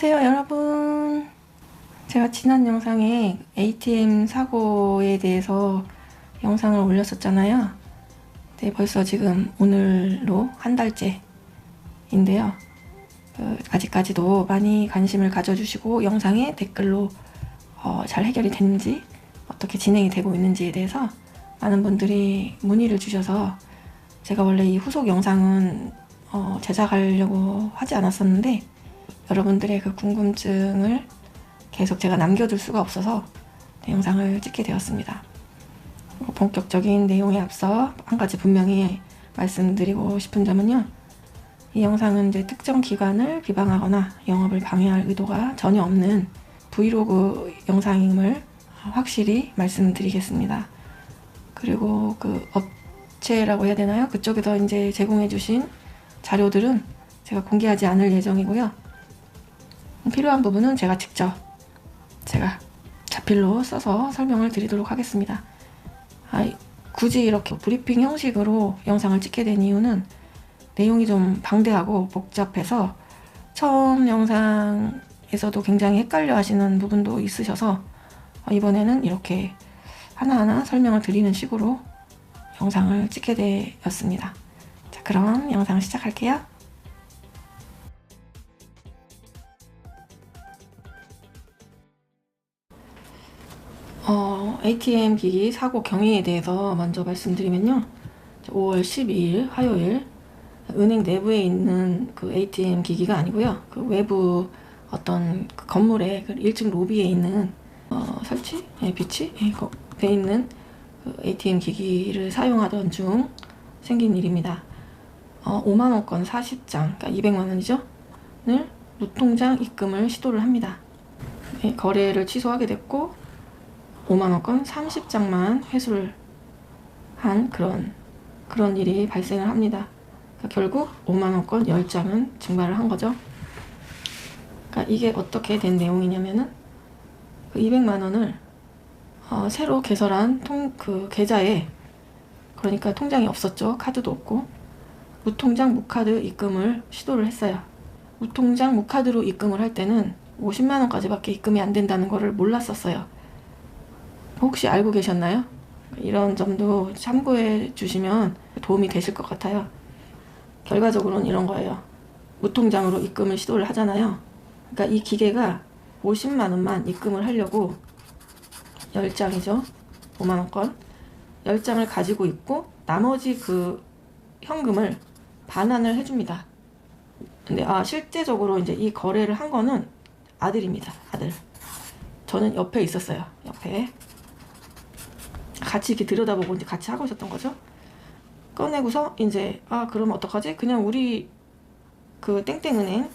안녕하세요 여러분. 제가 지난 영상에 ATM 사고에 대해서 영상을 올렸었잖아요. 네, 벌써 지금 오늘로 한 달째인데요. 아직까지도 많이 관심을 가져주시고 영상에 댓글로 잘 해결이 됐는지, 어떻게 진행이 되고 있는지에 대해서 많은 분들이 문의를 주셔서, 제가 원래 이 후속 영상은 제작하려고 하지 않았었는데 여러분들의 그 궁금증을 계속 제가 남겨둘 수가 없어서 영상을 찍게 되었습니다. 본격적인 내용에 앞서 한 가지 분명히 말씀드리고 싶은 점은요, 이 영상은 이제 특정 기관을 비방하거나 영업을 방해할 의도가 전혀 없는 브이로그 영상임을 확실히 말씀드리겠습니다. 그리고 그 업체라고 해야 되나요? 그쪽에서 이제 제공해주신 자료들은 제가 공개하지 않을 예정이고요. 필요한 부분은 제가 자필로 써서 설명을 드리도록 하겠습니다. 굳이 이렇게 브리핑 형식으로 영상을 찍게 된 이유는 내용이 좀 방대하고 복잡해서 처음 영상에서도 굉장히 헷갈려 하시는 부분도 있으셔서 이번에는 이렇게 하나하나 설명을 드리는 식으로 영상을 찍게 되었습니다. 자, 그럼 영상 시작할게요. ATM 기기 사고 경위에 대해서 먼저 말씀드리면요, 5월 12일 화요일 은행 내부에 있는 그 ATM 기기가 아니고요, 그 외부 어떤 그 건물의 그 1층 로비에 있는 비치돼 있는 그 ATM 기기를 사용하던 중 생긴 일입니다. 5만원권 40장, 그러니까 200만원이죠? 을 무통장 입금을 시도를 합니다. 거래를 취소하게 됐고 5만원권 30장만 회수를 한 그런 일이 발생을 합니다. 그러니까 결국 5만원권 10장은 증발을 한 거죠. 그러니까 이게 어떻게 된 내용이냐면은 그 200만원을 새로 개설한 그 계좌에, 그러니까 통장이 없었죠. 카드도 없고 무통장 무카드 입금을 시도를 했어요. 무통장 무카드로 입금을 할 때는 50만원까지밖에 입금이 안 된다는 거를 몰랐었어요. 혹시 알고 계셨나요? 이런 점도 참고해 주시면 도움이 되실 것 같아요. 결과적으로는 이런 거예요. 무통장으로 입금을 시도를 하잖아요. 그러니까 이 기계가 50만원만 입금을 하려고 10장이죠. 5만원권 10장을 가지고 있고 나머지 그 현금을 반환을 해줍니다. 근데 실제적으로 이제 이 거래를 한 거는 아들입니다. 아들. 저는 옆에 있었어요. 옆에 같이 이렇게 들여다보고 이제 같이 하고 있었던 거죠. 꺼내고서 이제 그럼 어떡하지? 그냥 우리 그 땡땡은행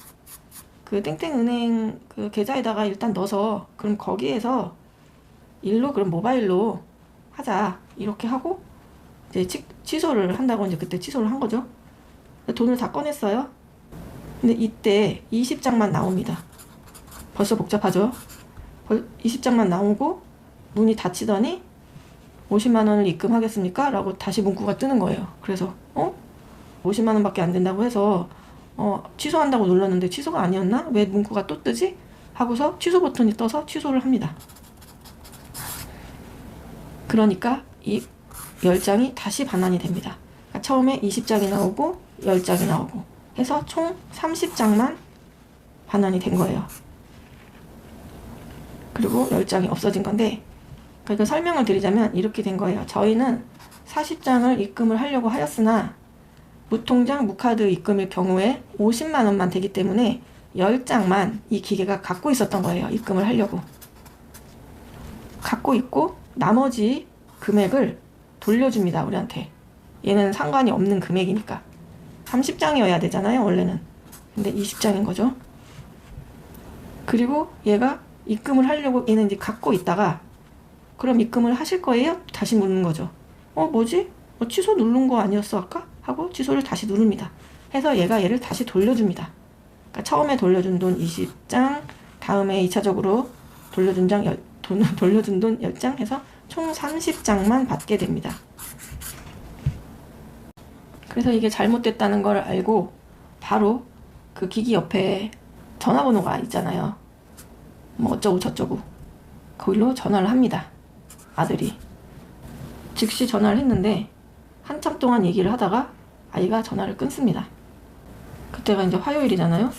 그 계좌에다가 일단 넣어서 그럼 거기에서 그럼 모바일로 하자, 이렇게 하고 이제 취소를 한다고 이제 그때 취소를 한 거죠. 돈을 다 꺼냈어요. 근데 이때 20장만 나옵니다. 벌써 복잡하죠? 20장만 나오고 문이 닫히더니 50만원을 입금하겠습니까? 라고 다시 문구가 뜨는 거예요. 그래서 50만원 밖에 안 된다고 해서 취소한다고 눌렀는데 취소가 아니었나? 왜 문구가 또 뜨지? 하고서 취소 버튼이 떠서 취소를 합니다. 그러니까 이 10장이 다시 반환이 됩니다. 그러니까 처음에 20장이 나오고 10장이 나오고 해서 총 30장만 반환이 된 거예요. 그리고 10장이 없어진 건데, 그러니까 설명을 드리자면 이렇게 된 거예요. 저희는 40장을 입금을 하려고 하였으나 무통장 무카드 입금일 경우에 50만원만 되기 때문에 10장만 이 기계가 갖고 있었던 거예요. 입금을 하려고 갖고 있고 나머지 금액을 돌려줍니다, 우리한테. 얘는 상관이 없는 금액이니까 30장이어야 되잖아요, 원래는. 근데 20장인 거죠. 그리고 얘가 입금을 하려고, 얘는 이제 갖고 있다가 그럼 입금을 하실 거예요? 다시 묻는 거죠. 뭐지? 취소 누른 거 아니었어 아까? 하고 취소를 다시 누릅니다. 해서 얘를 다시 돌려줍니다. 그러니까 처음에 돌려준 돈 20장, 다음에 2차적으로 돌려준 돈 10장 해서 총 30장만 받게 됩니다. 그래서 이게 잘못됐다는 걸 알고 바로 그 기기 옆에 전화번호가 있잖아요. 뭐 어쩌고 저쩌고. 거기로 전화를 합니다. 아들이. 즉시 전화를 했는데 한참 동안 얘기를 하다가 아이가 전화를 끊습니다. 그때가 이제 화요일이잖아요.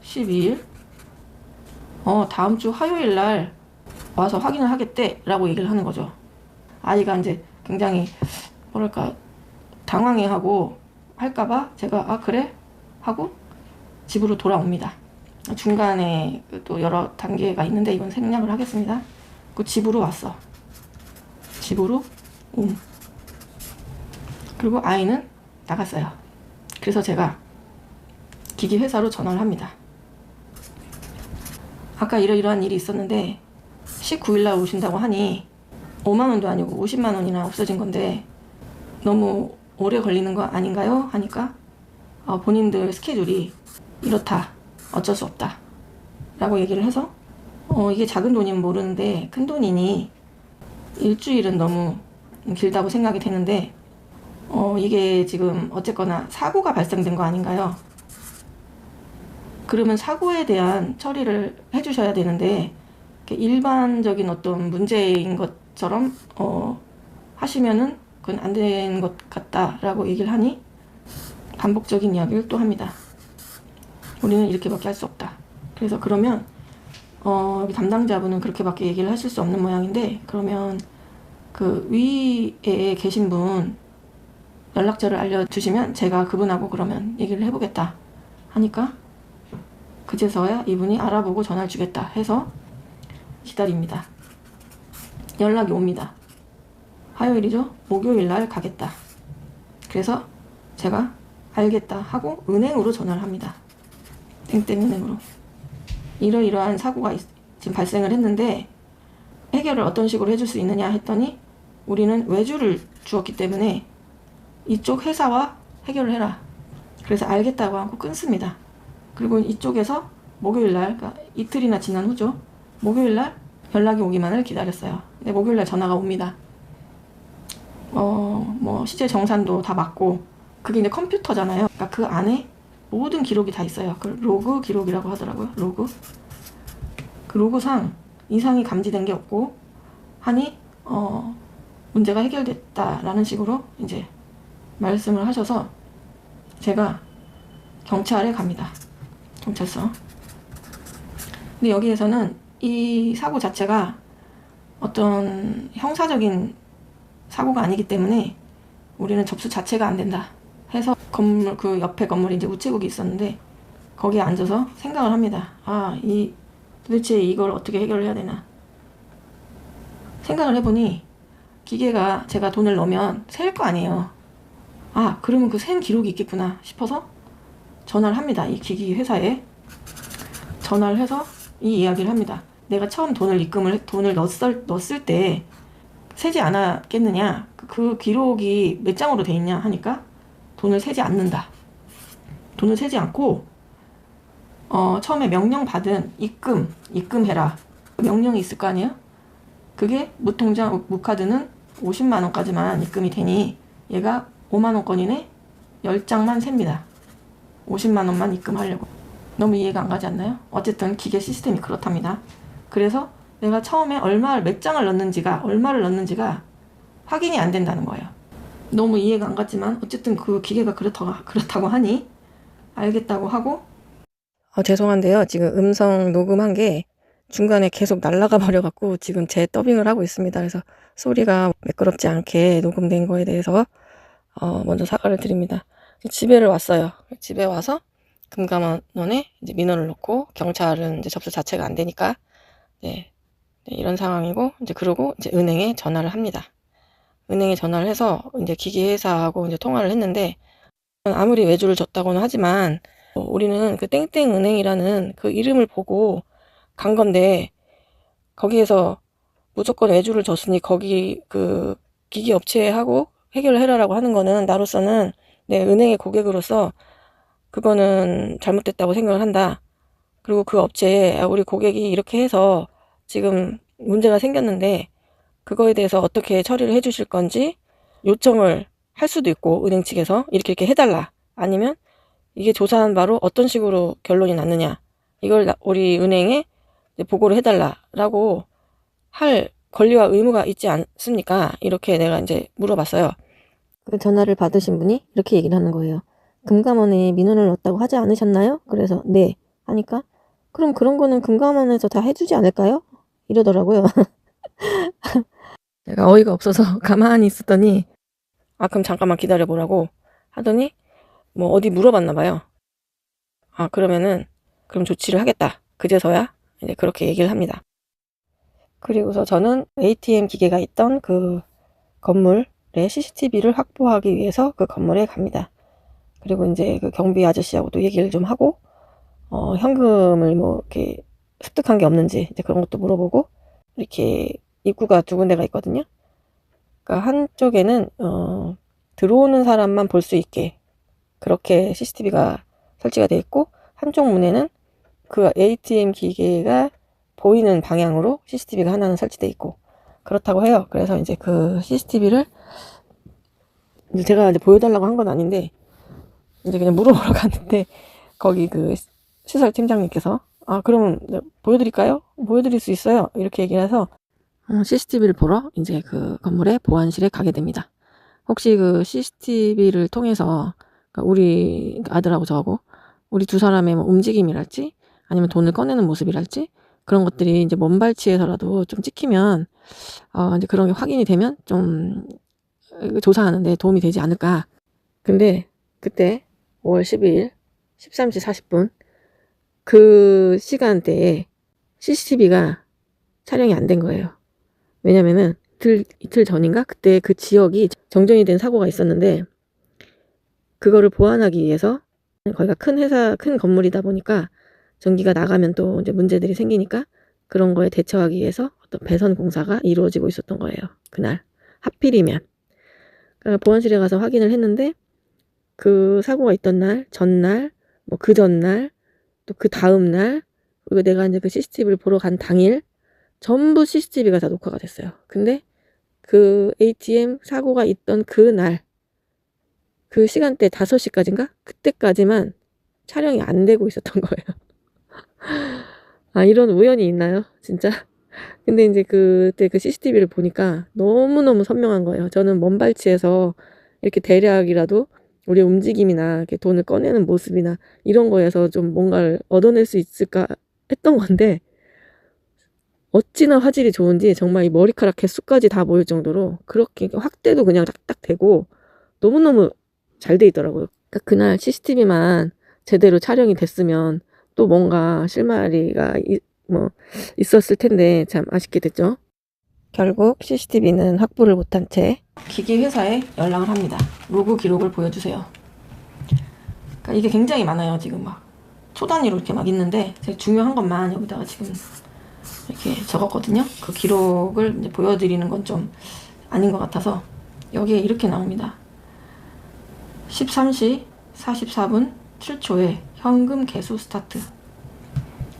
12일. 다음 주 화요일 날 와서 확인을 하겠대 라고 얘기를 하는 거죠. 아이가 이제 굉장히 뭐랄까 당황해하고 할까봐 제가 그래? 하고 집으로 돌아옵니다. 중간에 또 여러 단계가 있는데 이건 생략을 하겠습니다. 그 집으로 왔어. 집으로 그리고 아이는 나갔어요. 그래서 제가 기기 회사로 전화를 합니다. 아까 이러이러한 일이 있었는데 19일날 오신다고 하니 5만원도 아니고 50만원이나 없어진 건데 너무 오래 걸리는 거 아닌가요? 하니까 본인들 스케줄이 이렇다. 어쩔 수 없다. 라고 얘기를 해서 이게 작은 돈이면 모르는데 큰 돈이니 일주일은 너무 길다고 생각이 되는데 이게 지금 어쨌거나 사고가 발생된 거 아닌가요? 그러면 사고에 대한 처리를 해주셔야 되는데 일반적인 어떤 문제인 것처럼 하시면은 그건 안 되는 것 같다라고 얘기를 하니 반복적인 이야기를 또 합니다. 우리는 이렇게밖에 할 수 없다. 그래서 그러면 여기 담당자분은 그렇게밖에 얘기를 하실 수 없는 모양인데 그러면 그 위에 계신 분 연락처를 알려주시면 제가 그분하고 그러면 얘기를 해보겠다 하니까 그제서야 이분이 알아보고 전화를 주겠다 해서 기다립니다. 연락이 옵니다. 화요일이죠? 목요일날 가겠다. 그래서 제가 알겠다 하고 은행으로 전화를 합니다. 땡땡은행으로. 이러이러한 사고가 지금 발생을 했는데 해결을 어떤 식으로 해줄 수 있느냐 했더니 우리는 외주를 주었기 때문에 이쪽 회사와 해결을 해라. 그래서 알겠다고 하고 끊습니다. 그리고 이쪽에서 목요일날, 그러니까 이틀이나 지난 후죠. 목요일날 연락이 오기만을 기다렸어요. 근데 목요일날 전화가 옵니다. 뭐 시제 정산도 다 맞고 그게 이제 컴퓨터잖아요. 그러니까 그 안에 모든 기록이 다 있어요. 그 로그 기록이라고 하더라고요. 로그. 그 로그상 이상이 감지된 게 없고 하니 문제가 해결됐다라는 식으로 이제 말씀을 하셔서 제가 경찰에 갑니다. 경찰서. 근데 여기에서는 이 사고 자체가 어떤 형사적인 사고가 아니기 때문에 우리는 접수 자체가 안 된다 해서 건물 그 옆에 건물에 이제 우체국이 있었는데 거기에 앉아서 생각을 합니다. 도대체 이걸 어떻게 해결을 해야 되나 생각을 해보니 기계가 제가 돈을 넣으면 셀 거 아니에요. 그러면 그 센 기록이 있겠구나 싶어서 전화를 합니다. 이 기기 회사에 전화를 해서 이 이야기를 합니다. 내가 처음 돈을 넣었을 때 세지 않았겠느냐? 그 기록이 몇 장으로 돼 있냐 하니까 돈을 세지 않는다. 돈을 세지 않고 처음에 명령 받은 입금해라. 명령이 있을 거 아니에요? 그게 무통장 무카드는 50만 원까지만 입금이 되니 얘가 5만 원권이네 10장만 셉니다. 50만 원만 입금하려고. 너무 이해가 안 가지 않나요? 어쨌든 기계 시스템이 그렇답니다. 그래서 내가 처음에 몇 장을 넣는지가 얼마를 넣는지가 확인이 안 된다는 거예요. 너무 이해가 안 갔지만 어쨌든 그 기계가 그렇다고 하니 알겠다고 하고 죄송한데요. 지금 음성 녹음한 게 중간에 계속 날아가 버려갖고 지금 재더빙을 하고 있습니다. 그래서 소리가 매끄럽지 않게 녹음된 거에 대해서 먼저 사과를 드립니다. 집에를 왔어요. 집에 와서 금감원에 이제 민원을 넣고 경찰은 이제 접수 자체가 안 되니까 네, 이런 상황이고 이제 그러고 이제 은행에 전화를 합니다. 은행에 전화를 해서 이제 기기 회사하고 이제 통화를 했는데 아무리 외주를 줬다고는 하지만 우리는 그 땡땡 은행이라는 그 이름을 보고 간 건데 거기에서 무조건 외주를 줬으니 거기 그 기기 업체하고 해결을 해라라고 하는 거는 나로서는 내 은행의 고객으로서 그거는 잘못됐다고 생각을 한다. 그리고 그 업체에 우리 고객이 이렇게 해서 지금 문제가 생겼는데 그거에 대해서 어떻게 처리를 해주실 건지 요청을 할 수도 있고 은행 측에서 이렇게 해달라. 아니면 이게 조사한 바로 어떤 식으로 결론이 났느냐 이걸 우리 은행에 보고를 해달라라고 할 권리와 의무가 있지 않습니까? 이렇게 내가 이제 물어봤어요. 그 전화를 받으신 분이 이렇게 얘기를 하는 거예요. 금감원에 민원을 넣었다고 하지 않으셨나요? 그래서 네 하니까 그럼 그런 거는 금감원에서 다 해주지 않을까요? 이러더라고요. 내가 어이가 없어서 가만히 있었더니 아 그럼 잠깐만 기다려보라고 하더니 뭐 어디 물어봤나 봐요. 아 그러면은 그럼 조치를 하겠다. 그제서야 이제 그렇게 얘기를 합니다. 그리고서 저는 ATM 기계가 있던 그 건물의 CCTV를 확보하기 위해서 그 건물에 갑니다. 그리고 이제 그 경비 아저씨하고도 얘기를 좀 하고 현금을 뭐 이렇게 습득한 게 없는지 이제 그런 것도 물어보고 이렇게 입구가 두 군데가 있거든요. 그러니까 한쪽에는 들어오는 사람만 볼 수 있게 그렇게 CCTV가 설치가 되어 있고 한쪽 문에는 그 ATM 기계가 보이는 방향으로 CCTV가 하나는 설치되어 있고 그렇다고 해요. 그래서 이제 그 CCTV를 제가 이제 보여달라고 한 건 아닌데 이제 그냥 물어보러 갔는데 거기 그 시설 팀장님께서 아 그러면 보여드릴까요? 보여드릴 수 있어요. 이렇게 얘기를 해서 CCTV를 보러 이제 그 건물의 보안실에 가게 됩니다. 혹시 그 CCTV를 통해서 우리 아들하고 저하고 우리 두 사람의 뭐 움직임이랄지 아니면 돈을 꺼내는 모습이랄지 그런 것들이 이제 먼발치에서라도 좀 찍히면 이제 그런 게 확인이 되면 좀 조사하는데 도움이 되지 않을까. 근데 그때 5월 12일 13시 40분 그 시간대에 CCTV가 촬영이 안 된 거예요. 왜냐면은 이틀 전인가 그때 그 지역이 정전이 된 사고가 있었는데 그거를 보완하기 위해서 거기가 큰 회사 큰 건물이다 보니까 전기가 나가면 또 이제 문제들이 생기니까 그런 거에 대처하기 위해서 어떤 배선 공사가 이루어지고 있었던 거예요. 그날 하필이면 그러니까 보안실에 가서 확인을 했는데 그 사고가 있던 날 전날 뭐 그 전날 또 그 다음 날 그리고 내가 이제 그 CCTV를 보러 간 당일 전부 CCTV가 다 녹화가 됐어요. 근데 그 ATM 사고가 있던 그날 그 시간대 5시까지인가? 그때까지만 촬영이 안 되고 있었던 거예요. 아 이런 우연이 있나요? 진짜? 근데 이제 그때 그 CCTV를 보니까 너무너무 선명한 거예요. 저는 먼발치에서 이렇게 대략이라도 우리의 움직임이나 이렇게 돈을 꺼내는 모습이나 이런 거에서 좀 뭔가를 얻어낼 수 있을까 했던 건데 어찌나 화질이 좋은지 정말 이 머리카락 개수까지 다 보일 정도로 그렇게 확대도 그냥 딱딱 되고 너무너무 잘 돼 있더라고요. 그러니까 그날 CCTV만 제대로 촬영이 됐으면 또 뭔가 실마리가 뭐 있었을 텐데 참 아쉽게 됐죠. 결국 CCTV는 확보를 못한 채 기계 회사에 연락을 합니다. 로그 기록을 보여주세요. 그러니까 이게 굉장히 많아요. 지금 막 초단위로 이렇게 막 있는데 제가 중요한 것만 여기다가 지금 이렇게 적었거든요. 그 기록을 이제 보여드리는 건 좀 아닌 것 같아서 여기에 이렇게 나옵니다. 13시 44분 7초에 현금 개수 스타트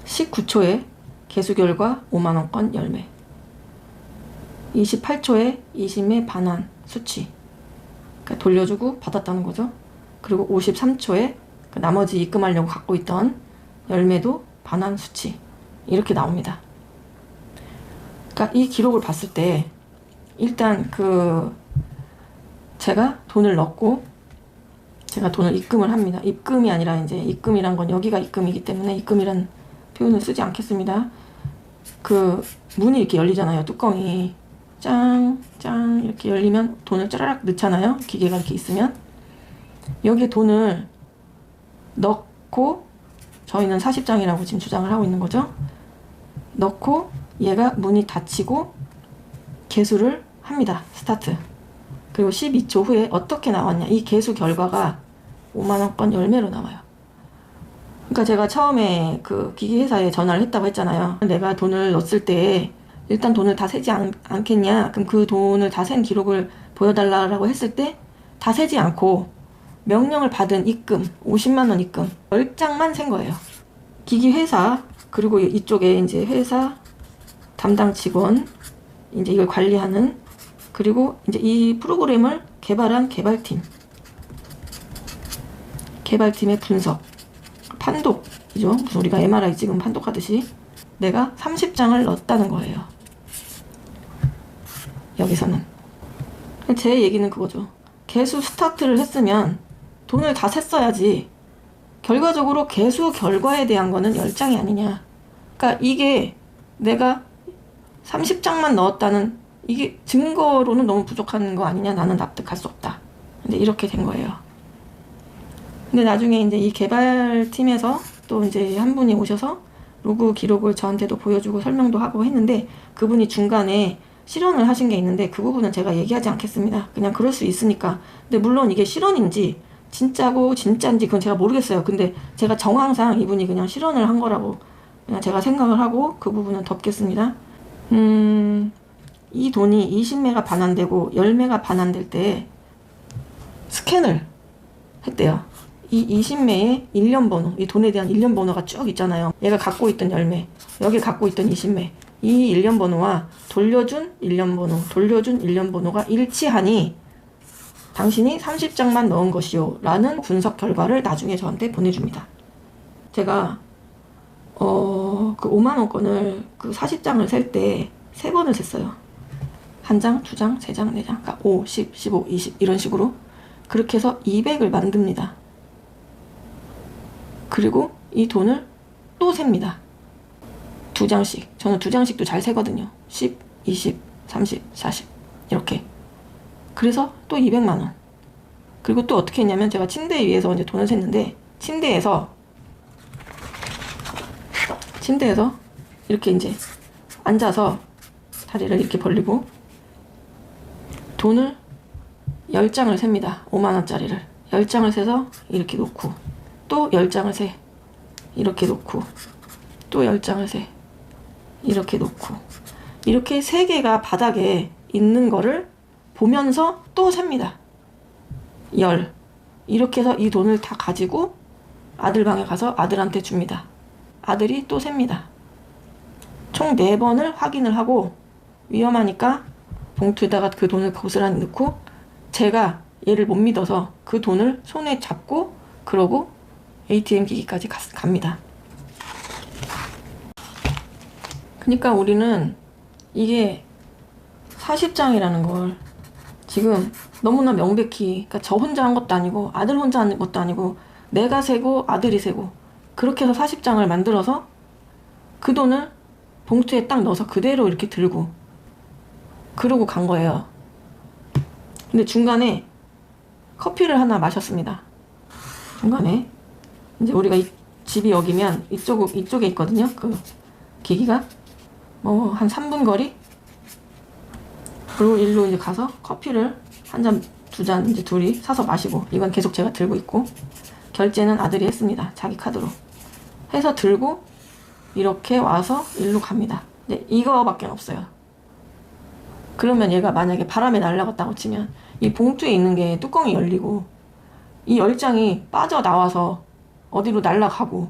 19초에 개수 결과 5만원권 열매 28초에 이심의 반환 수치 그러니까 돌려주고 받았다는 거죠. 그리고 53초에 그 나머지 입금하려고 갖고 있던 열매도 반환 수치 이렇게 나옵니다. 그러니까 이 기록을 봤을 때 일단 그 제가 돈을 넣고 제가 돈을 입금을 합니다. 입금이 아니라 이제 입금이란 건 여기가 입금이기 때문에 입금이란 표현을 쓰지 않겠습니다. 그 문이 이렇게 열리잖아요. 뚜껑이 짱 이렇게 열리면 돈을 짜라락 넣잖아요. 기계가 이렇게 있으면 여기에 돈을 넣고 저희는 40장이라고 지금 주장을 하고 있는 거죠. 넣고 얘가 문이 닫히고 개수를 합니다. 스타트. 그리고 12초 후에 어떻게 나왔냐. 이 개수 결과가 5만원권 열매로 나와요. 그러니까 제가 처음에 그 기계회사에 전화를 했다고 했잖아요. 내가 돈을 넣었을 때 일단 돈을 다 세지 않겠냐. 그럼 그 돈을 다 센 기록을 보여달라고 했을 때 다 세지 않고 명령을 받은 입금 50만원 입금 10장만 센 거예요. 기기회사 그리고 이쪽에 이제 회사 담당 직원 이제 이걸 관리하는 그리고 이제 이 프로그램을 개발한 개발팀의 분석 판독 그죠? 무슨 우리가 MRI 찍으면 판독하듯이 내가 30장을 넣었다는 거예요. 여기서는. 제 얘기는 그거죠. 개수 스타트를 했으면 돈을 다 셌어야지. 결과적으로 개수 결과에 대한 거는 10장이 아니냐. 그러니까 이게 내가 30장만 넣었다는 이게 증거로는 너무 부족한 거 아니냐. 나는 납득할 수 없다. 근데 이렇게 된 거예요. 근데 나중에 이제 이 개발팀에서 또 이제 한 분이 오셔서 로그 기록을 저한테도 보여주고 설명도 하고 했는데 그분이 중간에 실언을 하신 게 있는데 그 부분은 제가 얘기하지 않겠습니다. 그냥 그럴 수 있으니까. 근데 물론 이게 실언인지 진짜고 진짜인지 그건 제가 모르겠어요. 근데 제가 정황상 이분이 그냥 실언을 한 거라고 그냥 제가 생각을 하고 그 부분은 덮겠습니다. 이 돈이 20매가 반환되고 10매가 반환될 때 스캔을 했대요. 이 20매의 일련 번호, 이 돈에 대한 일련 번호가 쭉 있잖아요. 얘가 갖고 있던 10매, 여기 갖고 있던 20매. 이 일련 번호와 돌려준 일련 번호, 돌려준 일련 번호가 일치하니 당신이 30장만 넣은 것이요 라는 분석 결과를 나중에 저한테 보내줍니다. 제가 그 5만원권을 그 40장을 셀 때 3번을 셌어요. 1장, 2장, 3장, 4장, 그러니까 5, 10, 15, 20 이런 식으로 그렇게 해서 200을 만듭니다. 그리고 이 돈을 또 셉니다. 2장씩. 저는 2장씩도 잘 세거든요. 10, 20, 30, 40 이렇게. 그래서 또 200만원. 그리고 또 어떻게 했냐면 제가 침대 위에서 이제 돈을 셌는데 침대에서 이렇게 이제 앉아서 다리를 이렇게 벌리고 돈을 10장을 셉니다. 5만원짜리를 10장을 세서 이렇게 놓고 또 10장을 세 이렇게 놓고 또 10장을 세 이렇게 놓고 이렇게 3개가 바닥에 있는 거를 보면서 또 셉니다. 10 이렇게 해서 이 돈을 다 가지고 아들 방에 가서 아들한테 줍니다. 아들이 또 셉니다. 총 4번을 확인을 하고 위험하니까 봉투에다가 그 돈을 고스란히 넣고 제가 얘를 못 믿어서 그 돈을 손에 잡고 그러고 ATM 기기까지 갑니다. 그러니까 우리는 이게 40장이라는 걸 지금 너무나 명백히 그러니까 저 혼자 한 것도 아니고 아들 혼자 한 것도 아니고 내가 세고 아들이 세고 그렇게 해서 40장을 만들어서 그 돈을 봉투에 딱 넣어서 그대로 이렇게 들고 그러고 간 거예요. 근데 중간에 커피를 하나 마셨습니다. 중간에 이제 우리가 집이 여기면 이쪽에 있거든요. 그 기기가 뭐 한 3분 거리. 그리고 일로 이제 가서 커피를 한 잔, 2잔 이제 둘이 사서 마시고 이건 계속 제가 들고 있고 결제는 아들이 했습니다. 자기 카드로 해서 들고 이렇게 와서 일로 갑니다. 이제 이거밖에 없어요. 그러면 얘가 만약에 바람에 날아갔다고 치면 이 봉투에 있는 게 뚜껑이 열리고 이 10장이 빠져나와서 어디로 날아가고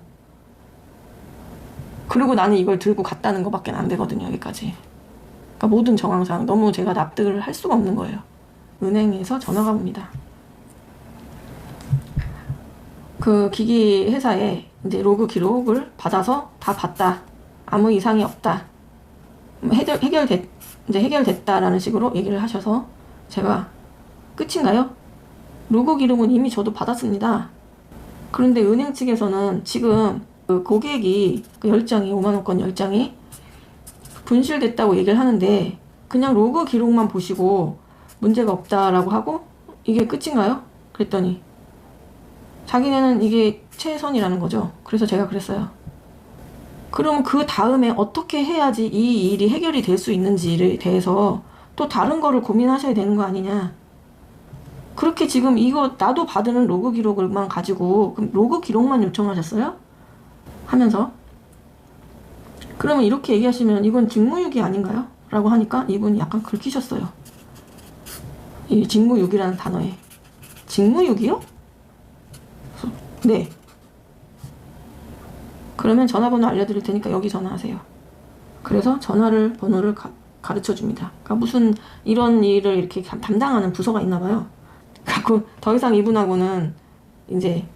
그리고 나는 이걸 들고 갔다는 것밖에 안 되거든요. 여기까지. 그러니까 모든 정황상 너무 제가 납득을 할 수가 없는 거예요. 은행에서 전화가 옵니다. 그 기기 회사에 이제 로그 기록을 받아서 다 봤다. 아무 이상이 없다. 해결됐다라는 식으로 얘기를 하셔서 제가 끝인가요? 로그 기록은 이미 저도 받았습니다. 그런데 은행 측에서는 지금 그 고객이 그 10장이 5만원권 10장이 분실됐다고 얘기를 하는데 그냥 로그 기록만 보시고 문제가 없다라고 하고 이게 끝인가요? 그랬더니 자기네는 이게 최선이라는 거죠. 그래서 제가 그랬어요. 그럼 그 다음에 어떻게 해야지 이 일이 해결이 될 수 있는지에 대해서 또 다른 거를 고민하셔야 되는 거 아니냐. 그렇게 지금 이거 나도 받은 로그 기록을만 가지고 그럼 로그 기록만 요청하셨어요? 하면서 그러면 이렇게 얘기하시면 이건 직무유기 아닌가요? 라고 하니까 이분이 약간 긁히셨어요. 이 직무유기라는 단어에. 직무유기요? 네. 그러면 전화번호 알려드릴 테니까 여기 전화하세요. 그래서 번호를 가르쳐 줍니다. 그러니까 무슨 이런 일을 이렇게 담당하는 부서가 있나 봐요. 그래서 더 이상 이분하고는 이제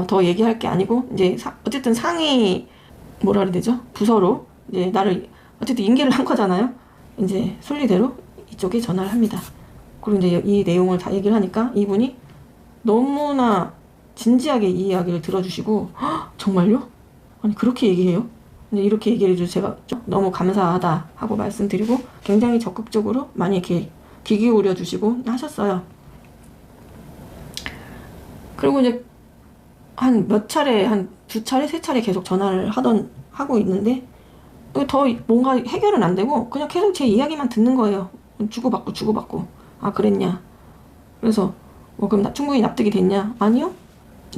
더 얘기할 게 아니고 이제 어쨌든 상위 뭐라 그래야 되죠? 부서로 이제 나를 어쨌든 인계를 한 거잖아요. 이제 순리대로 이쪽에 전화를 합니다. 그리고 이제 이 내용을 다 얘기를 하니까 이분이 너무나 진지하게 이 이야기를 들어주시고 정말요? 아니 그렇게 얘기해요? 이제 이렇게 얘기를 해줘서 제가 좀 너무 감사하다 하고 말씀드리고 굉장히 적극적으로 많이 이렇게 귀 기울여 주시고 하셨어요. 그리고 이제 한 몇 차례, 한 2차례, 3차례 계속 전화를 하고 있는데 더 뭔가 해결은 안 되고 그냥 계속 제 이야기만 듣는 거예요. 주고받고 아 그랬냐, 그래서 뭐 그럼 충분히 납득이 됐냐? 아니요,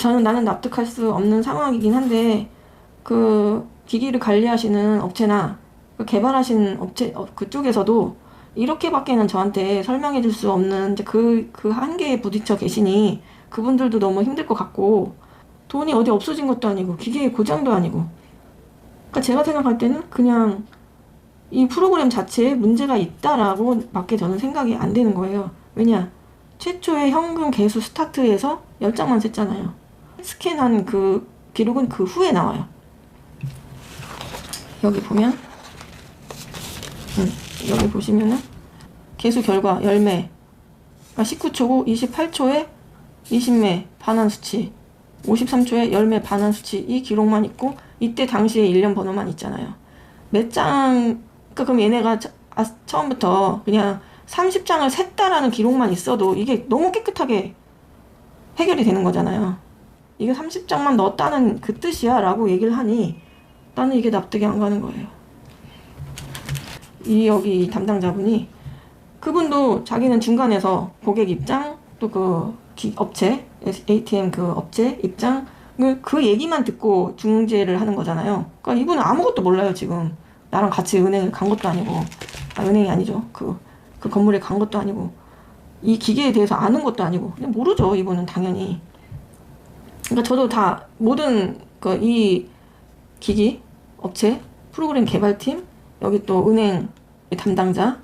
나는 납득할 수 없는 상황이긴 한데 그 기기를 관리하시는 업체나 그 개발하신 업체 그쪽에서도 이렇게밖에는 저한테 설명해 줄 수 없는 이제 그 한계에 부딪혀 계시니 그분들도 너무 힘들 것 같고 돈이 어디 없어진 것도 아니고 기계의 고장도 아니고, 그러니까 제가 생각할 때는 그냥 이 프로그램 자체에 문제가 있다라고 밖에 저는 생각이 안 되는 거예요. 왜냐, 최초의 현금 개수 스타트에서 10장만 셌잖아요. 스캔한 그 기록은 그 후에 나와요. 여기 보면 여기 보시면은 개수 결과 10매, 그러니까 19초고 28초에 20매 반환 수치, 53초에 10매 반환 수치, 이 기록만 있고 이때 당시에 일련 번호만 있잖아요. 몇 장, 그러니까 그럼 얘네가 처음부터 그냥 30장을 셌다라는 기록만 있어도 이게 너무 깨끗하게 해결이 되는 거잖아요. 이게 30장만 넣었다는 그 뜻이야 라고 얘기를 하니 나는 이게 납득이 안 가는 거예요. 여기 담당자분이, 그분도 자기는 중간에서 고객 입장 또 업체, ATM 그 업체 입장을 그 얘기만 듣고 중재를 하는 거잖아요. 그러니까 이분은 아무것도 몰라요. 지금 나랑 같이 은행을 간 것도 아니고, 은행이 아니죠. 그 건물에 간 것도 아니고, 이 기계에 대해서 아는 것도 아니고, 그냥 모르죠. 이분은 당연히. 그러니까 저도 다 모든 이 기기 업체 프로그램 개발팀, 여기 또 은행 담당자,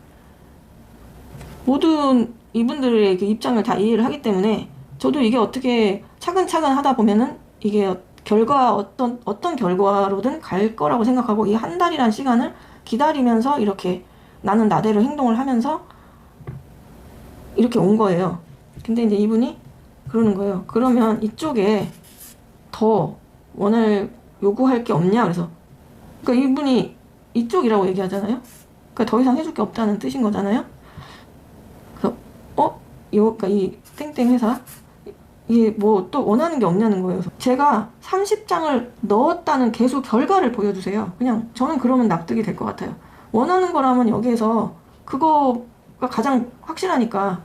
모든 이분들의 그 입장을 다 이해를 하기 때문에 저도 이게 어떻게 차근차근 하다 보면은 이게 어떤 결과로든 갈 거라고 생각하고 이 한 달이란 시간을 기다리면서 이렇게 나는 나대로 행동을 하면서 이렇게 온 거예요. 근데 이제 이분이 그러는 거예요. 그러면 이쪽에 더 요구할 게 없냐? 그래서 그러니까 이분이 이쪽이라고 얘기하잖아요. 그러니까 더 이상 해줄 게 없다는 뜻인 거잖아요. 그래서 그러니까 이 땡땡 회사 이게 뭐 또 원하는 게 없냐는 거예요. 제가 30장을 넣었다는 개수 결과를 보여주세요. 그냥 저는 그러면 납득이 될 것 같아요. 원하는 거라면 여기에서 그거가 가장 확실하니까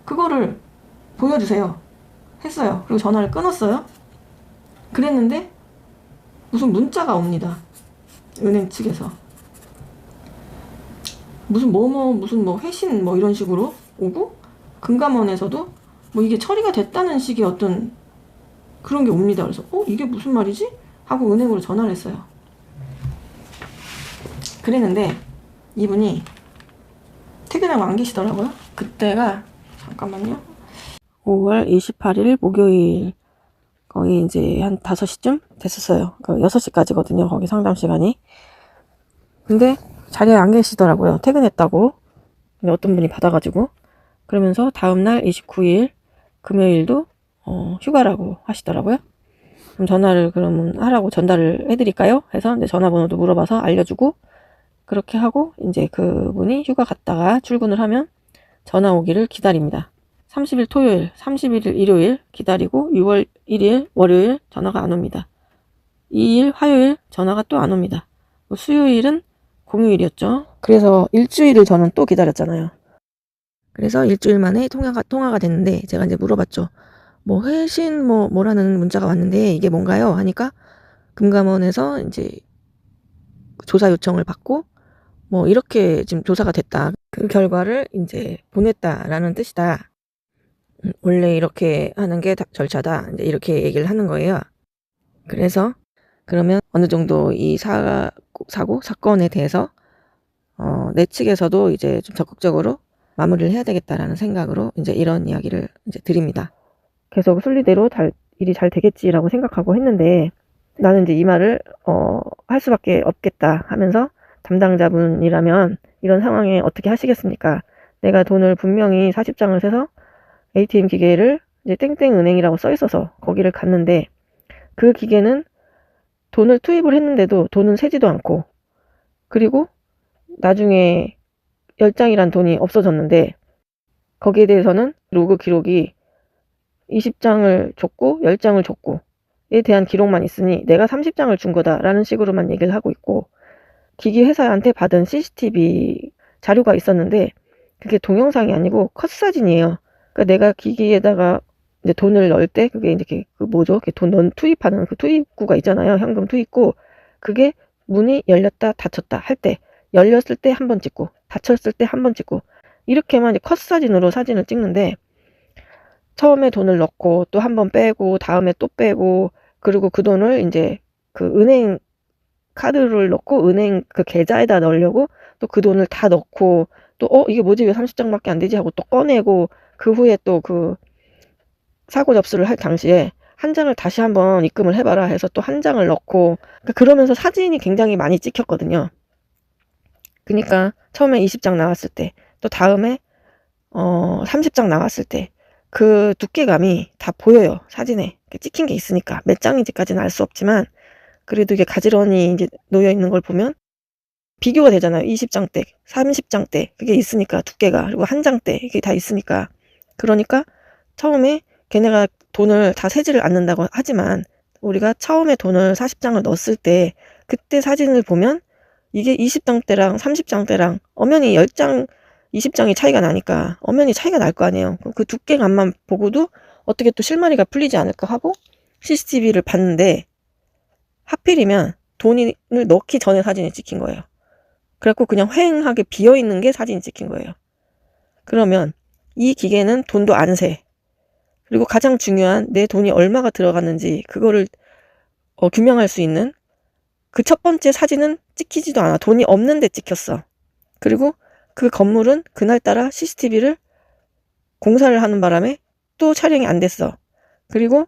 그거를 보여주세요. 했어요. 그리고 전화를 끊었어요. 그랬는데 무슨 문자가 옵니다. 은행 측에서 무슨 회신 이런 식으로 오고, 금감원에서도 이게 처리가 됐다는 식의 어떤 그런 게 옵니다. 그래서 이게 무슨 말이지? 하고 은행으로 전화를 했어요. 그랬는데 이분이 퇴근하고 안 계시더라고요. 그때가 잠깐만요. 5월 28일 목요일 거의 이제 한 5시쯤 됐었어요. 6시까지거든요. 거기 상담 시간이. 근데 자리에 안 계시더라고요. 퇴근했다고. 근데 어떤 분이 받아가지고. 그러면서 다음날 29일 금요일도 휴가라고 하시더라고요. 그럼 전화를 그러면 하라고 전달을 해드릴까요? 해서 이제 전화번호도 물어봐서 알려주고, 그렇게 하고 이제 그분이 휴가 갔다가 출근을 하면 전화 오기를 기다립니다. 30일 토요일, 31일 일요일 기다리고 6월 1일 월요일 전화가 안 옵니다. 2일 화요일 전화가 또 안 옵니다. 수요일은 공휴일이었죠. 그래서 일주일을 저는 또 기다렸잖아요. 그래서 일주일 만에 통화가 됐는데 제가 이제 물어봤죠. 회신 뭐라는 문자가 왔는데 이게 뭔가요? 하니까 금감원에서 이제 조사 요청을 받고 이렇게 지금 조사가 됐다. 그 결과를 이제 보냈다라는 뜻이다. 원래 이렇게 하는 게 절차다. 이제 이렇게 얘기를 하는 거예요. 그래서 그러면 어느 정도 이 사건에 대해서 내 측에서도 이제 좀 적극적으로 마무리를 해야 되겠다라는 생각으로 이제 이런 이야기를 이제 드립니다. 계속 순리대로 일이 잘 되겠지라고 생각하고 했는데, 나는 이제 이 말을 할 수밖에 없겠다 하면서, 담당자분이라면 이런 상황에 어떻게 하시겠습니까? 내가 돈을 분명히 40장을 세서 ATM 기계를 이제 땡땡 은행이라고 써 있어서 거기를 갔는데, 그 기계는 돈을 투입을 했는데도 돈은 세지도 않고, 그리고 나중에 10장이란 돈이 없어졌는데, 거기에 대해서는 로그 기록이 20장을 줬고 10장을 줬고에 대한 기록만 있으니 내가 30장을 준 거다라는 식으로만 얘기를 하고 있고, 기기 회사한테 받은 CCTV 자료가 있었는데 그게 동영상이 아니고 컷 사진이에요. 그러니까 내가 기기에다가 이제 돈을 넣을 때 그게 이제 그 뭐죠? 돈 투입하는 그 투입구가 있잖아요. 현금 투입구. 그게 문이 열렸다 닫혔다 할 때, 열렸을 때 한 번 찍고 닫혔을 때 한 번 찍고, 이렇게만 이제 컷 사진으로 사진을 찍는데, 처음에 돈을 넣고 또 한 번 빼고 다음에 또 빼고, 그리고 그 돈을 이제 그 은행 카드를 넣고 은행 그 계좌에다 넣으려고 또 그 돈을 다 넣고, 또 이게 뭐지 왜 30장밖에 안 되지 하고 또 꺼내고, 그 후에 또 그 사고 접수를 할 당시에 한 장을 다시 한번 입금을 해봐라 해서 또 한 장을 넣고, 그러면서 사진이 굉장히 많이 찍혔거든요. 그러니까 처음에 20장 나왔을 때, 또 다음에 30장 나왔을 때 그 두께감이 다 보여요. 사진에 찍힌 게 있으니까. 몇 장인지까지는 알 수 없지만 그래도 이게 가지런히 이제 놓여 있는 걸 보면 비교가 되잖아요. 20장 때, 30장 때 그게 있으니까, 두께가. 그리고 한 장 때 이게 다 있으니까. 그러니까 처음에 걔네가 돈을 다 세지를 않는다고 하지만, 우리가 처음에 돈을 40장을 넣었을 때 그때 사진을 보면 이게 20장 때랑 30장 때랑 엄연히 10장, 20장이 차이가 나니까 엄연히 차이가 날 거 아니에요. 그 두께감만 보고도 어떻게 또 실마리가 풀리지 않을까 하고 CCTV를 봤는데, 하필이면 돈을 넣기 전에 사진이 찍힌 거예요. 그래갖고 그냥 휑하게 비어있는 게 사진이 찍힌 거예요. 그러면 이 기계는 돈도 안 세. 그리고 가장 중요한 내 돈이 얼마가 들어갔는지 그거를 규명할 수 있는 그 첫 번째 사진은 찍히지도 않아. 돈이 없는데 찍혔어. 그리고 그 건물은 그날따라 CCTV를 공사를 하는 바람에 또 촬영이 안 됐어. 그리고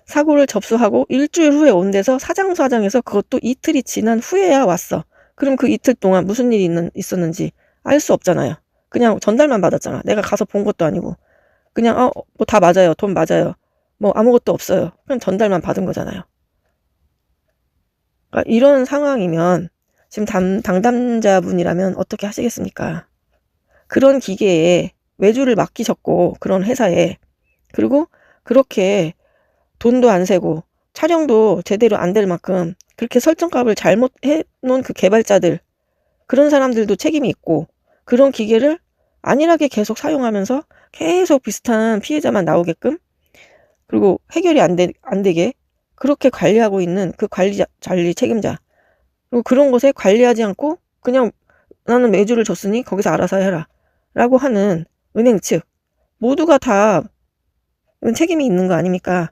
사고를 접수하고 일주일 후에 온 데서 사장에서 그것도 이틀이 지난 후에야 왔어. 그럼 그 이틀 동안 무슨 일이 있었는지 알 수 없잖아요. 그냥 전달만 받았잖아. 내가 가서 본 것도 아니고. 그냥 뭐 다 맞아요. 돈 맞아요. 뭐 아무것도 없어요. 그냥 전달만 받은 거잖아요. 그러니까 이런 상황이면 지금 당담자분이라면 어떻게 하시겠습니까? 그런 기계에 외주를 맡기셨고, 그런 회사에, 그리고 그렇게 돈도 안 세고 촬영도 제대로 안 될 만큼 그렇게 설정값을 잘못해 놓은 그 개발자들, 그런 사람들도 책임이 있고, 그런 기계를 안일하게 계속 사용하면서 계속 비슷한 피해자만 나오게끔, 그리고 해결이 안 되게 그렇게 관리하고 있는 그 관리 책임자, 그리고 그런 것에 관리하지 않고 그냥 나는 외주를 줬으니 거기서 알아서 해라 라고 하는 은행 측, 모두가 다 책임이 있는 거 아닙니까?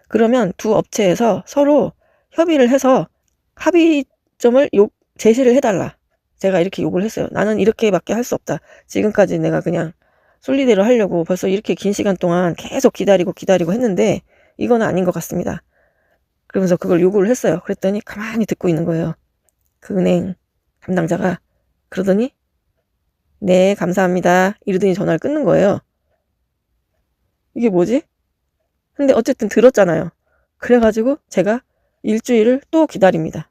그러면 두 업체에서 서로 협의를 해서 합의점을 제시를 해달라. 제가 이렇게 요구를 했어요. 나는 이렇게밖에 할 수 없다. 지금까지 내가 그냥 솔리대로 하려고 벌써 이렇게 긴 시간 동안 계속 기다리고 했는데 이거는 아닌 것 같습니다. 그러면서 그걸 요구를 했어요. 그랬더니 가만히 듣고 있는 거예요. 그 은행 담당자가. 그러더니 네 감사합니다 이러더니 전화를 끊는 거예요. 이게 뭐지? 근데 어쨌든 들었잖아요. 그래가지고 제가 일주일을 또 기다립니다.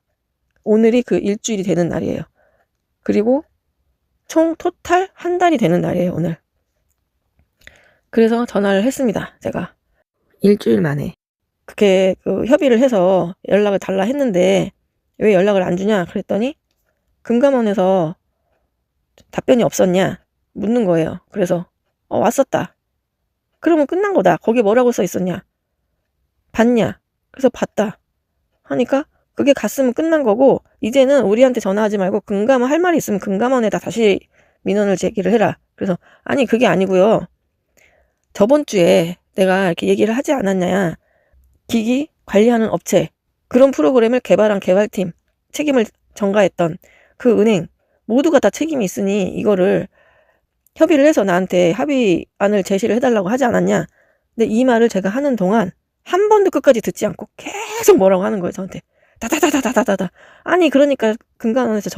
오늘이 그 일주일이 되는 날이에요. 그리고 총 토탈 한 달이 되는 날이에요, 오늘. 그래서 전화를 했습니다, 제가. 일주일 만에. 그렇게 협의를 해서 연락을 달라 했는데 왜 연락을 안 주냐 그랬더니 금감원에서 답변이 없었냐 묻는 거예요. 그래서 왔었다. 그러면 끝난 거다. 거기에 뭐라고 써 있었냐? 봤냐? 그래서 봤다. 하니까 그게 갔으면 끝난 거고, 이제는 우리한테 전화하지 말고 금감원 할 말이 있으면 금감원에다 다시 민원을 제기를 해라. 그래서 아니 그게 아니고요. 저번 주에 내가 이렇게 얘기를 하지 않았냐. 기기 관리하는 업체, 그런 프로그램을 개발한 개발팀, 책임을 전가했던 그 은행 모두가 다 책임이 있으니 이거를 협의를 해서 나한테 합의안을 제시를 해달라고 하지 않았냐. 근데 이 말을 제가 하는 동안 한 번도 끝까지 듣지 않고 계속 뭐라고 하는 거예요, 저한테. 다다다다다다다다. 아니, 그러니까 금강원에서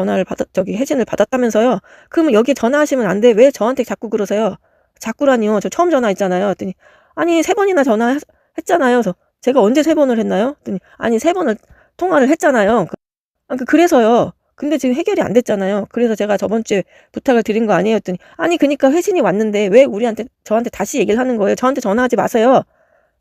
혜진을 받았다면서요. 그러면 여기 전화하시면 안 돼. 왜 저한테 자꾸 그러세요? 자꾸라니요. 저 처음 전화했잖아요. 했더니, 아니, 3번이나 전화했잖아요. 그래서 제가 언제 3번을 했나요? 했더니, 아니, 3번을 통화를 했잖아요. 그래서요. 근데 지금 해결이 안 됐잖아요. 그래서 제가 저번 주에 부탁을 드린 거 아니에요? 했더니, 아니, 그니까 혜진이 왔는데 왜 저한테 다시 얘기를 하는 거예요? 저한테 전화하지 마세요.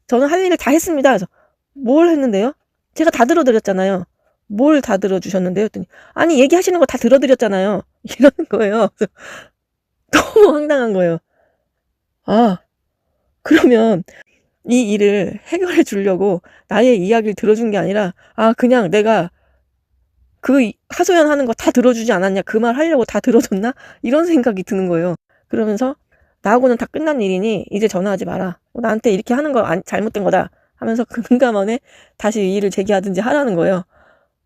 저는 할 일을 다 했습니다. 그래서, 뭘 했는데요? 제가 다 들어드렸잖아요. 뭘 다 들어주셨는데요? 했더니, 아니, 얘기하시는 거 다 들어드렸잖아요. 이러는 거예요. 그래서 너무 황당한 거예요. 아, 그러면 이 일을 해결해 주려고 나의 이야기를 들어준 게 아니라, 그냥 내가 그 하소연하는 거 다 들어주지 않았냐? 그 말 하려고 다 들어줬나? 이런 생각이 드는 거예요. 그러면서 나하고는 다 끝난 일이니 이제 전화하지 마라. 나한테 이렇게 하는 거 잘못된 거다 하면서 금감원에 다시 이 일을 제기하든지 하라는 거예요.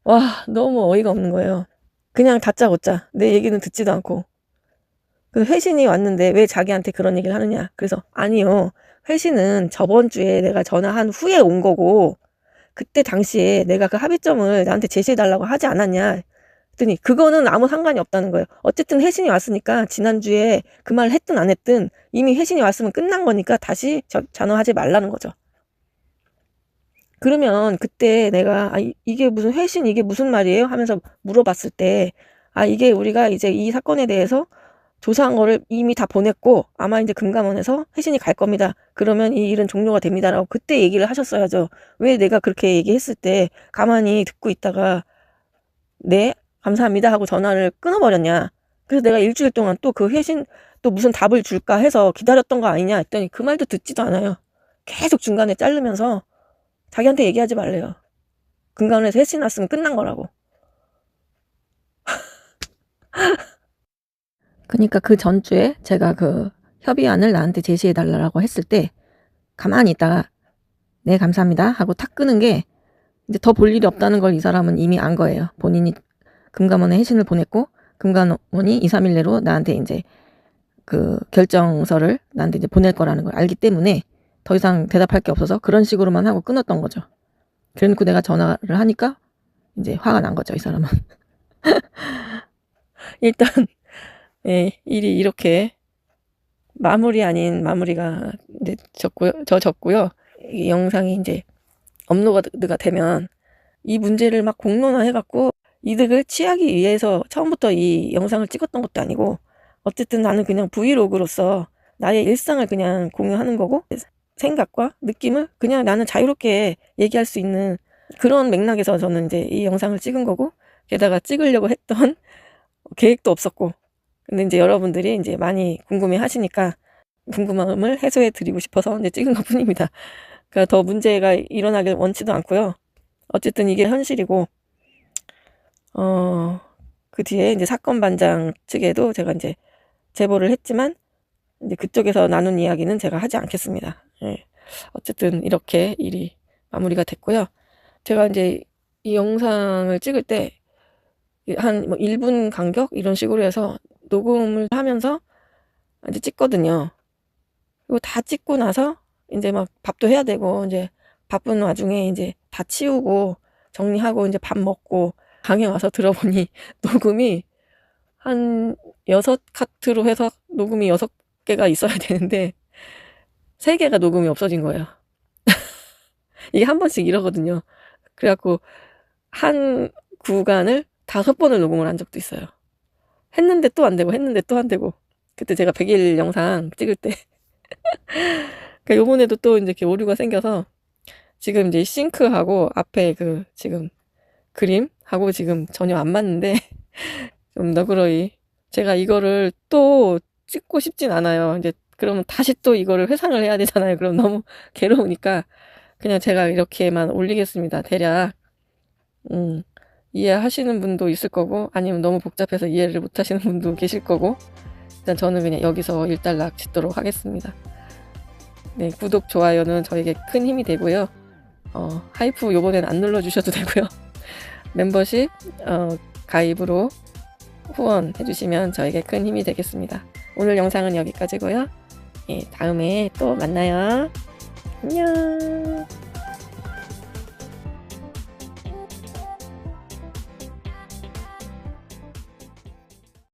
와, 너무 어이가 없는 거예요. 그냥 다짜고짜 내 얘기는 듣지도 않고. 그 회신이 왔는데 왜 자기한테 그런 얘기를 하느냐. 그래서 아니요. 회신은 저번 주에 내가 전화한 후에 온 거고 그때 당시에 내가 그 합의점을 나한테 제시해달라고 하지 않았냐. 했더니 그거는 아무 상관이 없다는 거예요. 어쨌든 회신이 왔으니까 지난주에 그 말을 했든 안 했든 이미 회신이 왔으면 끝난 거니까 다시 전화하지 말라는 거죠. 그러면 그때 내가 이게 무슨 회신 이게 무슨 말이에요? 하면서 물어봤을 때 이게 우리가 이제 이 사건에 대해서 조사한 거를 이미 다 보냈고 아마 이제 금감원에서 회신이 갈 겁니다. 그러면 이 일은 종료가 됩니다라고 그때 얘기를 하셨어야죠. 왜 내가 그렇게 얘기했을 때 가만히 듣고 있다가 네 감사합니다 하고 전화를 끊어버렸냐. 그래서 내가 일주일 동안 또 그 회신 또 무슨 답을 줄까 해서 기다렸던 거 아니냐 했더니 그 말도 듣지도 않아요. 계속 중간에 자르면서 자기한테 얘기하지 말래요. 금감원에서 회신 났으면 끝난 거라고. 그러니까 그 전주에 제가 그 협의안을 나한테 제시해달라고 했을 때 가만히 있다가 네 감사합니다 하고 탁 끄는 게 이제 더 볼 일이 없다는 걸 이 사람은 이미 안 거예요. 본인이 금감원에 회신을 보냈고 금감원이 2, 3일 내로 나한테 이제 그 결정서를 나한테 이제 보낼 거라는 걸 알기 때문에 더 이상 대답할 게 없어서 그런 식으로만 하고 끊었던 거죠. 그래놓고 내가 전화를 하니까 이제 화가 난 거죠, 이 사람은. 일단 예, 일이 이렇게 마무리 아닌 마무리가 이제 졌고요. 이 영상이 이제 업로드가 되면 이 문제를 막 공론화해갖고 이득을 취하기 위해서 처음부터 이 영상을 찍었던 것도 아니고 어쨌든 나는 그냥 브이로그로서 나의 일상을 그냥 공유하는 거고 생각과 느낌을 그냥 나는 자유롭게 얘기할 수 있는 그런 맥락에서 저는 이제 이 영상을 찍은 거고 게다가 찍으려고 했던 계획도 없었고 근데 이제 여러분들이 이제 많이 궁금해 하시니까 궁금함을 해소해 드리고 싶어서 이제 찍은 것 뿐입니다. 그러니까 더 문제가 일어나길 원치도 않고요. 어쨌든 이게 현실이고, 그 뒤에 이제 사건 반장 측에도 제가 이제 제보를 했지만, 이제 그쪽에서 나눈 이야기는 제가 하지 않겠습니다. 예. 어쨌든 이렇게 일이 마무리가 됐고요. 제가 이제 이 영상을 찍을 때, 한 1분 간격? 이런 식으로 해서 녹음을 하면서 이제 찍거든요. 그리고 다 찍고 나서 이제 막 밥도 해야 되고 이제 바쁜 와중에 이제 다 치우고 정리하고 이제 밥 먹고 방에 와서 들어보니 녹음이 한 6카트로 해서 녹음이 6개가 있어야 되는데 3개가 녹음이 없어진 거예요. 이게 한 번씩 이러거든요. 그래갖고 한 구간을 5번을 녹음을 한 적도 있어요. 했는데 또 안 되고 했는데 또 안 되고 그때 제가 100일 영상 찍을 때 그러니까 요번에도 또 이제 이렇게 오류가 생겨서 지금 이제 싱크하고 앞에 그 지금 그림하고 지금 전혀 안 맞는데 좀 너그러이 제가 이거를 또 찍고 싶진 않아요. 이제 그러면 다시 또 이거를 회상을 해야 되잖아요. 그럼 너무 괴로우니까 그냥 제가 이렇게만 올리겠습니다. 대략 이해하시는 분도 있을 거고 아니면 너무 복잡해서 이해를 못 하시는 분도 계실 거고 일단 저는 그냥 여기서 일단락 짓도록 하겠습니다. 네, 구독, 좋아요는 저에게 큰 힘이 되고요. 하이프 요번엔 안 눌러주셔도 되고요. 멤버십 가입으로 후원해주시면 저에게 큰 힘이 되겠습니다. 오늘 영상은 여기까지고요. 예, 다음에 또 만나요. 안녕.